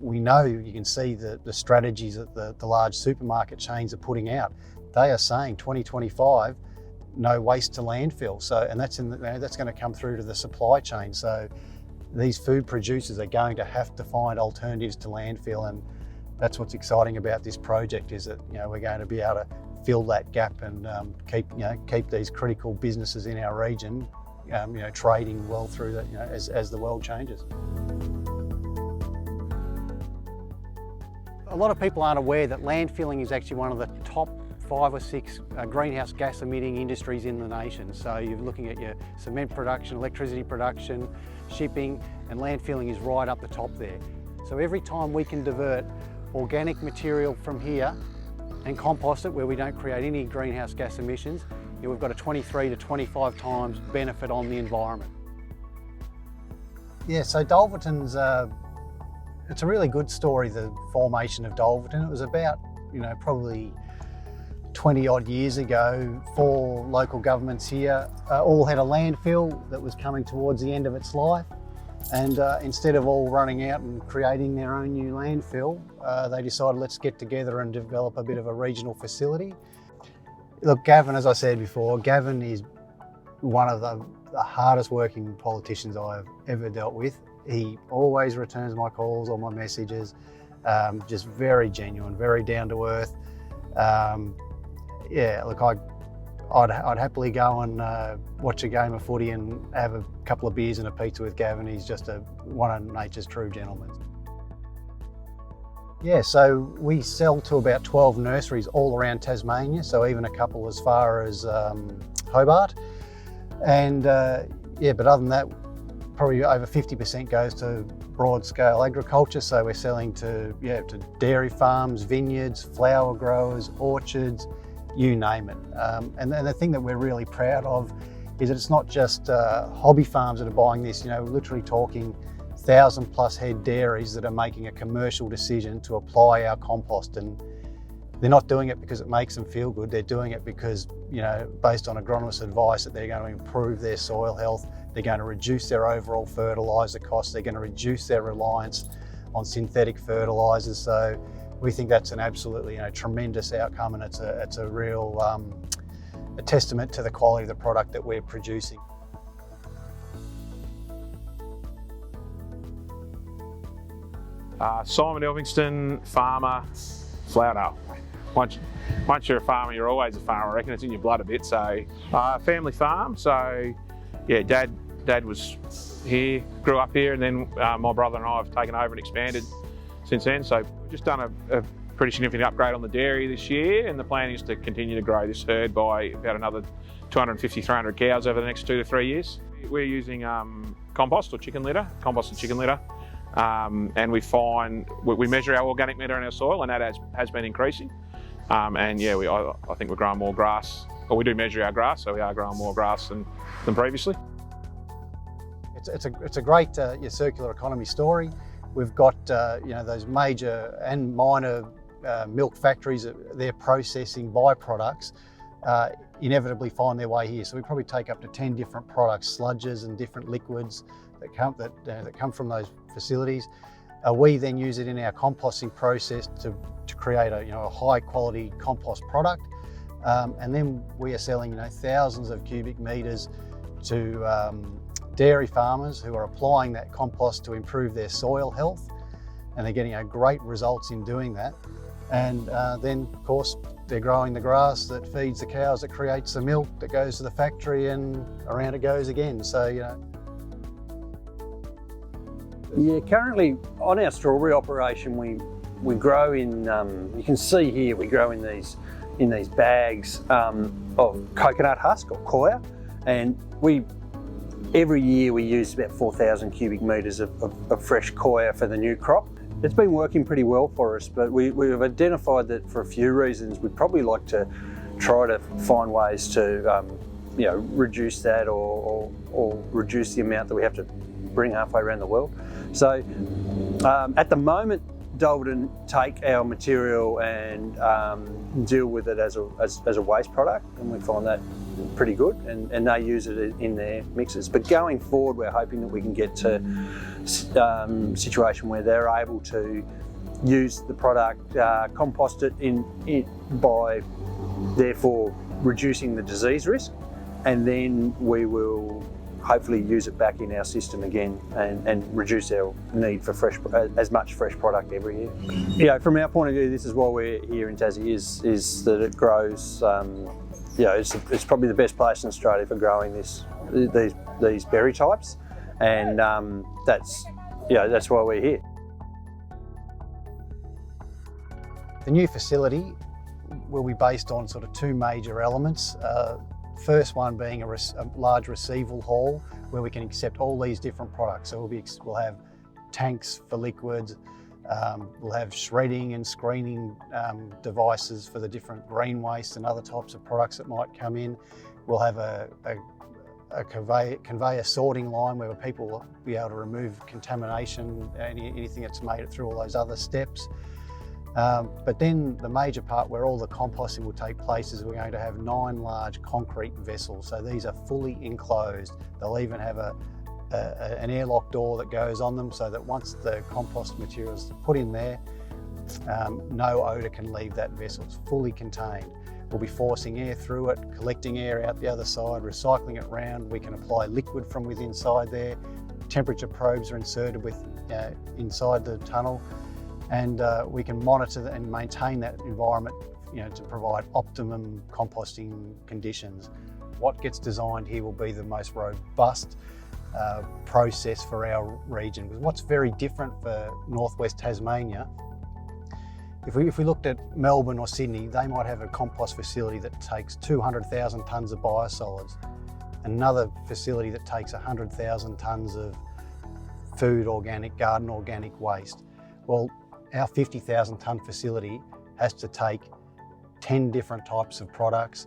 We know, you can see the strategies that the large supermarket chains are putting out. They are saying 2025, no waste to landfill. So, and that's that's going to come through to the supply chain. So these food producers are going to have to find alternatives to landfill, and that's what's exciting about this project, is that we're going to be able to fill that gap and keep these critical businesses in our region trading well through that as the world changes. A lot of people aren't aware that landfilling is actually one of the top 5 or 6 greenhouse gas emitting industries in the nation. So you're looking at your cement production, electricity production, shipping, and landfilling is right up the top there. So every time we can divert organic material from here and compost it where we don't create any greenhouse gas emissions, we've got a 23 to 25 times benefit on the environment. Yeah, so Dulverton's it's a really good story, the formation of Dulverton. It was about probably 20 odd years ago. 4 local governments here all had a landfill that was coming towards the end of its life, and instead of all running out and creating their own new landfill, they decided, let's get together and develop a bit of a regional facility. Look, Gavin, as I said before, Gavin is one of the hardest working politicians I've ever dealt with. He always returns my calls or my messages, just very genuine, very down to earth. Yeah, look, I'd happily go and watch a game of footy and have a couple of beers and a pizza with Gavin. He's just one of nature's true gentlemen. Yeah, so we sell to about 12 nurseries all around Tasmania, so even a couple as far as Hobart. And yeah, but other than that, probably over 50% goes to broad scale agriculture. So we're selling to dairy farms, vineyards, flower growers, orchards, you name it. And the thing that we're really proud of is that it's not just hobby farms that are buying this. We're literally talking 1,000+ head dairies that are making a commercial decision to apply our compost, and they're not doing it because it makes them feel good. They're doing it because, based on agronomist advice, that they're going to improve their soil health, they're going to reduce their overall fertiliser costs, they're going to reduce their reliance on synthetic fertilisers. So we think that's an absolutely tremendous outcome, and it's a real a testament to the quality of the product that we're producing. Simon Elphingston, farmer, flower. Once you're a farmer, you're always a farmer. I reckon it's in your blood a bit. So, family farm. So, yeah, Dad was here, grew up here, and then my brother and I have taken over and expanded since then. So, we've just done a pretty significant upgrade on the dairy this year, and the plan is to continue to grow this herd by about another 250, 300 cows over the next 2 to 3 years. We're using compost or chicken litter, composted chicken litter. And we find we measure our organic matter in our soil, and that has been increasing. And yeah, I think we're growing more grass, or we do measure our grass, so we are growing more grass than previously. It's a great circular economy story. We've got those major and minor milk factories that they're processing byproducts inevitably find their way here. So we probably take up to 10 different products, sludges and different liquids that come from those facilities. We then use it in our composting process to create a high quality compost product, and then we are selling thousands of cubic metres to dairy farmers who are applying that compost to improve their soil health, and they're getting great results in doing that. And then of course they're growing the grass that feeds the cows, that creates the milk that goes to the factory, and around it goes again. So Yeah, currently on our strawberry operation, we grow in. You can see here we grow in these bags of coconut husk or coir, and every year we use about 4,000 cubic metres of fresh coir for the new crop. It's been working pretty well for us, but we've identified that for a few reasons we'd probably like to try to find ways to reduce that or reduce the amount that we have to bring halfway around the world. So at the moment, Dulverton take our material and deal with it as a waste product, and we find that pretty good, and they use it in their mixes. But going forward, we're hoping that we can get to a situation where they're able to use the product, compost it by therefore reducing the disease risk, and then we will hopefully use it back in our system again and reduce our need for as much fresh product every year. You know, from our point of view, this is why we're here in Tassie, is that it grows. You know, it's probably the best place in Australia for growing these berry types, and that's why we're here. The new facility will be based on sort of two major elements. First one being a large receival hall where we can accept all these different products. So we'll have tanks for liquids, we'll have shredding and screening devices for the different green waste and other types of products that might come in. We'll have a conveyor sorting line where people will be able to remove contamination, anything that's made it through all those other steps. But then the major part where all the composting will take place is we're going to have 9 large concrete vessels. So these are fully enclosed. They'll even have an airlock door that goes on them so that once the compost material is put in there, no odour can leave that vessel. It's fully contained. We'll be forcing air through it, collecting air out the other side, recycling it round. We can apply liquid from within inside there. Temperature probes are inserted inside the tunnel. And we can monitor and maintain that environment, you know, to provide optimum composting conditions. What gets designed here will be the most robust process for our region. Because what's very different for northwest Tasmania, if we looked at Melbourne or Sydney, they might have a compost facility that takes 200,000 tonnes of biosolids, another facility that takes 100,000 tonnes of food organic, garden organic waste. Well, our 50,000 tonne facility has to take 10 different types of products,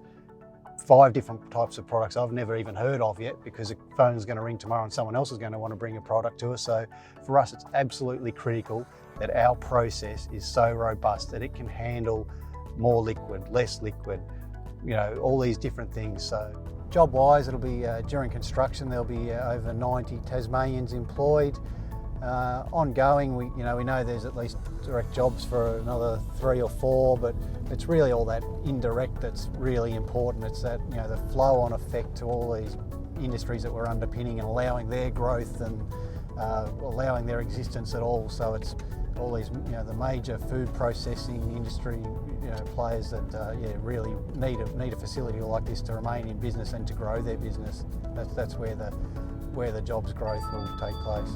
5 different types of products I've never even heard of yet, because the phone's going to ring tomorrow and someone else is going to want to bring a product to us. So for us, it's absolutely critical that our process is so robust that it can handle more liquid, less liquid, you know, all these different things. So job-wise, it'll be during construction, there'll be over 90 Tasmanians employed. Ongoing, we know there's at least direct jobs for another 3 or 4, but it's really all that indirect that's really important. It's that, you know, the flow-on effect to all these industries that we're underpinning and allowing their growth and allowing their existence at all. So it's all these, you know, the major food processing industry, you know, players that really need a facility like this to remain in business and to grow their business. That's where the jobs growth will take place.